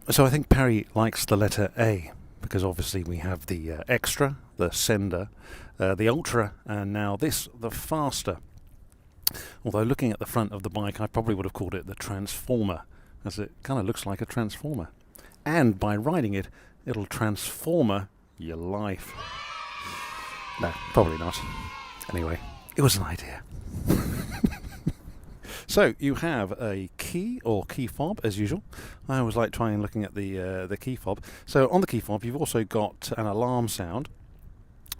So I think Perry likes the letter A, because obviously we have the Extra, the Sender, the Ultra, and now this, the Faster. Although looking at the front of the bike, I probably would have called it the Transformer, as it kind of looks like a transformer. And by riding it, it'll transformer your life. No, probably not. Anyway, it was an idea. So you have a key or key fob as usual. I always like trying looking at the key fob. So on the key fob you've also got an alarm sound.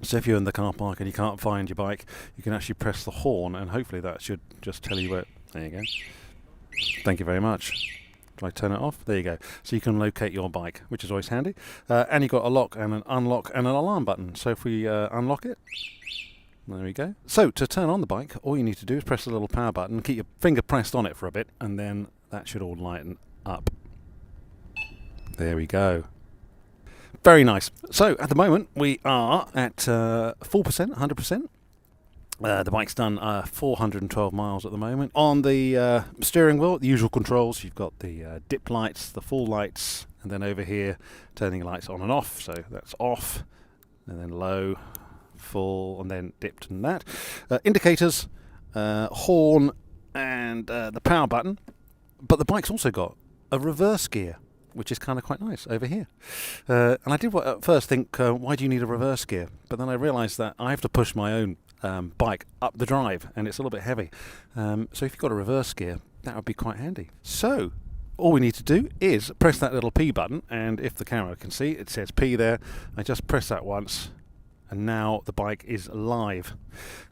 So if you're in the car park and you can't find your bike, you can actually press the horn and hopefully that should just tell you where. There you go. Thank you very much. Do I turn it off? There you go. So you can locate your bike, which is always handy. And you've got a lock and an unlock and an alarm button. So if we unlock it, there we go. So to turn on the bike, all you need to do is press the little power button, keep your finger pressed on it for a bit, and then that should all lighten up. There we go. Very nice. So at the moment we are at 4%, 100%. The bike's done 412 miles at the moment. On the steering wheel, the usual controls, you've got the dip lights, the full lights, and then over here turning lights on and off. So that's off, and then low, full, and then dipped and that. Indicators, horn, and the power button. But the bike's also got a reverse gear, which is kind of quite nice over here. And I did at first think, why do you need a reverse gear? But then I realised that I have to push my own bike up the drive, and it's a little bit heavy. So if you've got a reverse gear, that would be quite handy. So all we need to do is press that little P button, and if the camera can see, it says P there. I just press that once, and now the bike is live,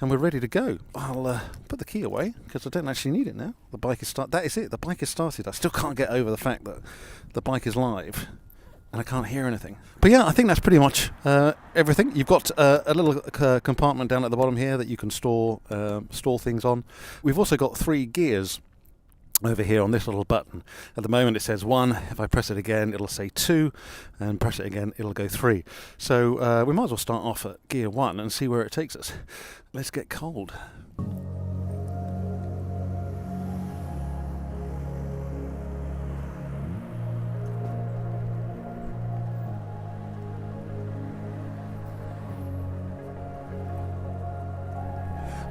and we're ready to go. I'll put the key away because I don't actually need it now. The bike is started. That is it. The bike is started. I still can't get over the fact that the bike is live and I can't hear anything. But yeah, I think that's pretty much everything. You've got a little compartment down at the bottom here that you can store things on. We've also got 3 gears over here on this little button. At the moment it says 1. If I press it again it'll say 2, and press it again it'll go 3. So we might as well start off at gear 1 and see where it takes us. Let's get cold.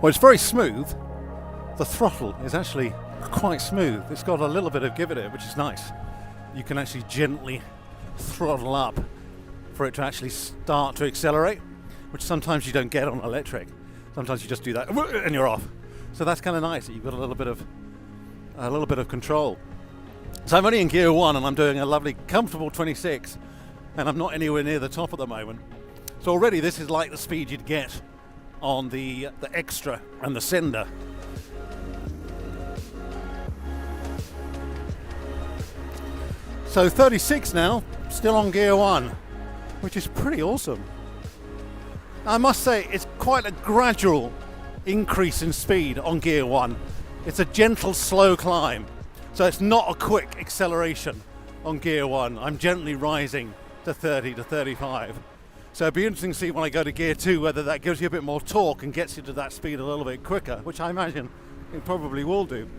Well, it's very smooth. The throttle is actually quite smooth. It's got a little bit of give in it, which is nice. You can actually gently throttle up for it to actually start to accelerate, which sometimes you don't get on electric. Sometimes you just do that and you're off. So that's kind of nice that you've got a little bit of control. So I'm only in gear 1 and I'm doing a lovely comfortable 26, and I'm not anywhere near the top at the moment. So already this is like the speed you'd get on the Extra and the Sender. So 36 now, still on gear 1, which is pretty awesome. I must say it's quite a gradual increase in speed on gear 1. It's a gentle, slow climb, so it's not a quick acceleration on gear 1. I'm gently rising to 30 to 35. So it'd be interesting to see when I go to gear 2 whether that gives you a bit more torque and gets you to that speed a little bit quicker, which I imagine it probably will do.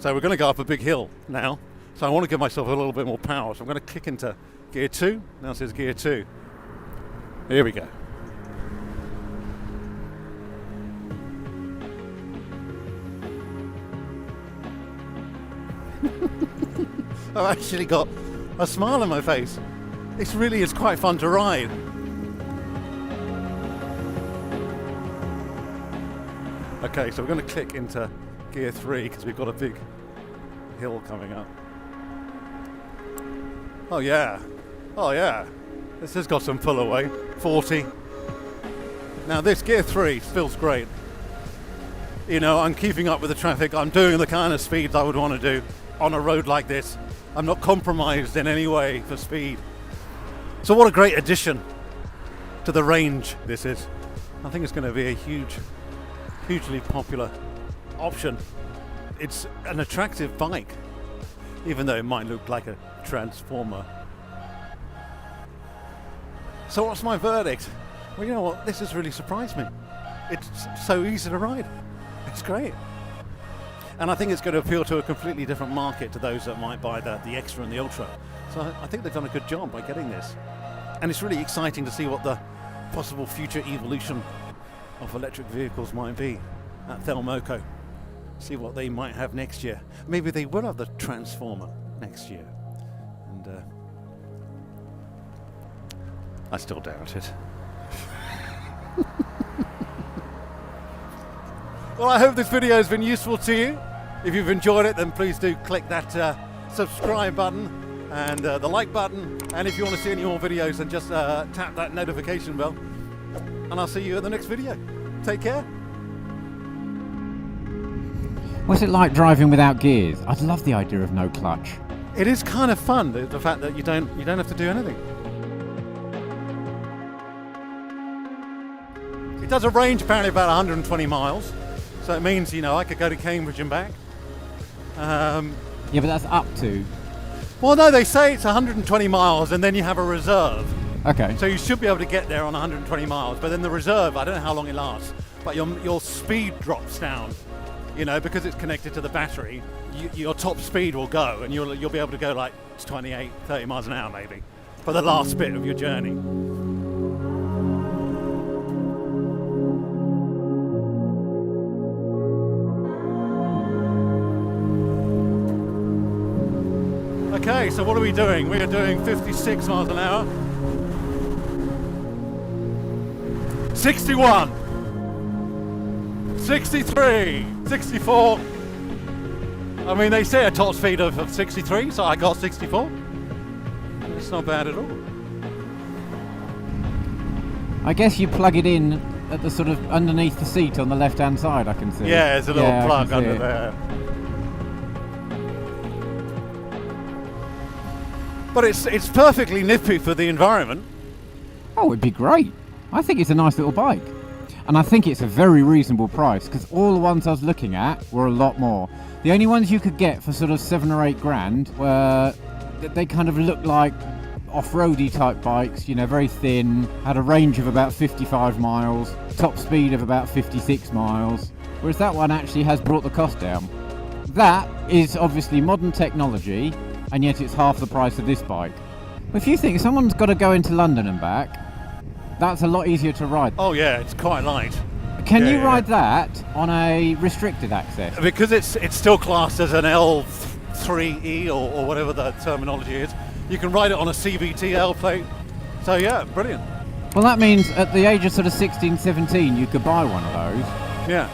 So we're going to go up a big hill now, so I want to give myself a little bit more power, so I'm going to kick into gear 2. Now it says gear 2. Here we go. I've actually got a smile on my face. This really is quite fun to ride. Okay, so we're going to click into gear 3 because we've got a big hill coming up. Oh yeah, this has got some pull away. 40. Now this gear 3 feels great. You know, I'm keeping up with the traffic. I'm doing the kind of speeds I would want to do on a road like this. I'm not compromised in any way for speed. So what a great addition to the range this is. I think it's going to be a hugely popular option. It's an attractive bike, even though it might look like a transformer. So what's my verdict? Well, you know what? This has really surprised me. It's so easy to ride. It's great. And I think it's going to appeal to a completely different market to those that might buy the Extra and the Ultra. So I think they've done a good job by getting this. And it's really exciting to see what the possible future evolution of electric vehicles might be at Dayimotor. See what they might have next year. Maybe they will have the Transformer next year. And I still doubt it. Well, I hope this video has been useful to you. If you've enjoyed it, then please do click that subscribe button and the like button. And if you want to see any more videos, then just tap that notification bell. And I'll see you in the next video. Take care. What's it like driving without gears? I'd love the idea of no clutch. It is kind of fun, the fact that you don't have to do anything. It does a range apparently about 120 miles. So it means, you know, I could go to Cambridge and back. Yeah, but that's up to. Well, no, they say it's 120 miles and then you have a reserve. Okay. So you should be able to get there on 120 miles. But then the reserve, I don't know how long it lasts, but your speed drops down. You know, because it's connected to the battery, your top speed will go and you'll be able to go like 28, 30 miles an hour maybe for the last bit of your journey. Okay, so what are we doing? We are doing 56 miles an hour. 61. 63. 64. I mean, they say a top speed of 63, so I got 64. It's not bad at all. I guess you plug it in at the sort of underneath the seat on the left-hand side, I can see. Yeah, there's a little plug under there. But it's perfectly nippy for the environment. Oh, it'd be great. I think it's a nice little bike. And I think it's a very reasonable price, because all the ones I was looking at were a lot more. The only ones you could get for sort of 7 or 8 grand were, they kind of looked like off-roady type bikes, you know, very thin, had a range of about 55 miles, top speed of about 56 miles, whereas that one actually has brought the cost down. That is obviously modern technology, and yet it's half the price of this bike. But if you think someone's got to go into London and back, that's a lot easier to ride. Oh yeah, it's quite light. Can you ride that on a restricted access? Because it's still classed as an L3E or whatever the terminology is. You can ride it on a CVT plate. So yeah, brilliant. Well, that means at the age of sort of 16, 17, you could buy one of those. Yeah.